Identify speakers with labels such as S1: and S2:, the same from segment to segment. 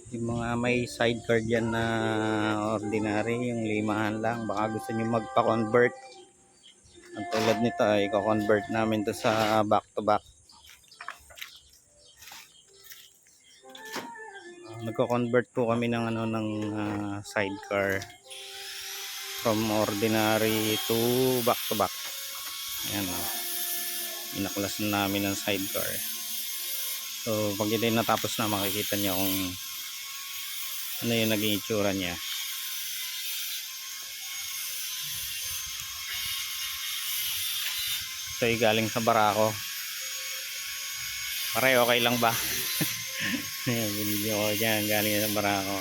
S1: Yung mga may sidecar dyan na ordinary, yung limahan lang, baka gusto nyo magpa-convert. Ang tulad nito ay i-convert namin to sa back to back. Nagko-convert po kami ng sidecar from ordinary to back to back. Ayan o. Inaklas na namin ng sidecar. So pag ito natapos na, makikita nyo kung ano yung naging itsura niya. Ito ay galing sa barako. Pare, okay lang ba? Binigyan ko dyan, galing sa barako.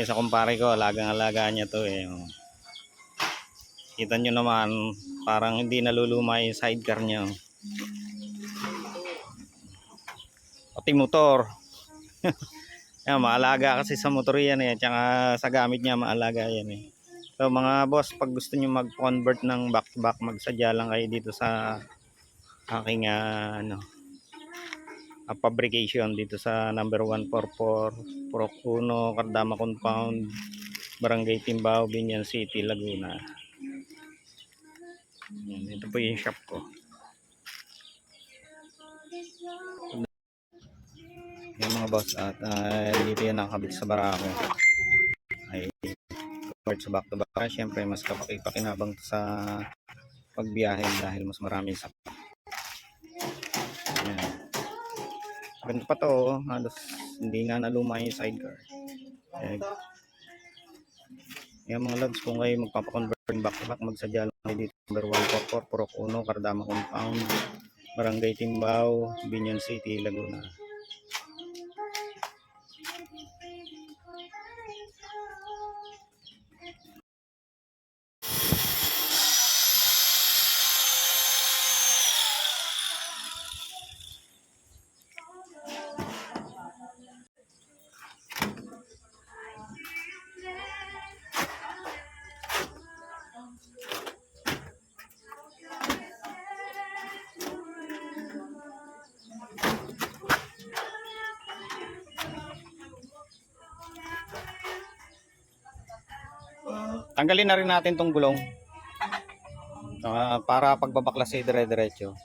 S1: Sa kumpare ko, alagang-alaga niya to eh. Kita nyo naman, parang hindi naluluma yung sidecar niya. Pati motor. Yan, maalaga kasi sa motor yan eh. Tsaka sa gamit niya maalaga yan eh. So mga boss, pag gusto niyo mag-convert ng back to back, magsadya lang kayo dito sa aking fabrication dito sa number 144 Purok 1, Cardama Compound, Barangay Timbao, Binyan City, Laguna. Ito po yung shop ko. Yung mga boss, at dito yan nakakabit sa barako. Ay convert sa back to back. Siyempre mas kapakipakinabang sa pagbiyahe dahil mas maraming sakit. Ganito pa to, halos hindi nga naluma yung sidecar. Yan mga lods, kung kayo magpapakonvert back to back, magsadya lang kayo dito number 144 Purok 1, Cardama Compound, Barangay Timbao, Binyan City, Laguna. Tanggalin na rin natin tong gulong para pagbabaklas ay dire-diretso.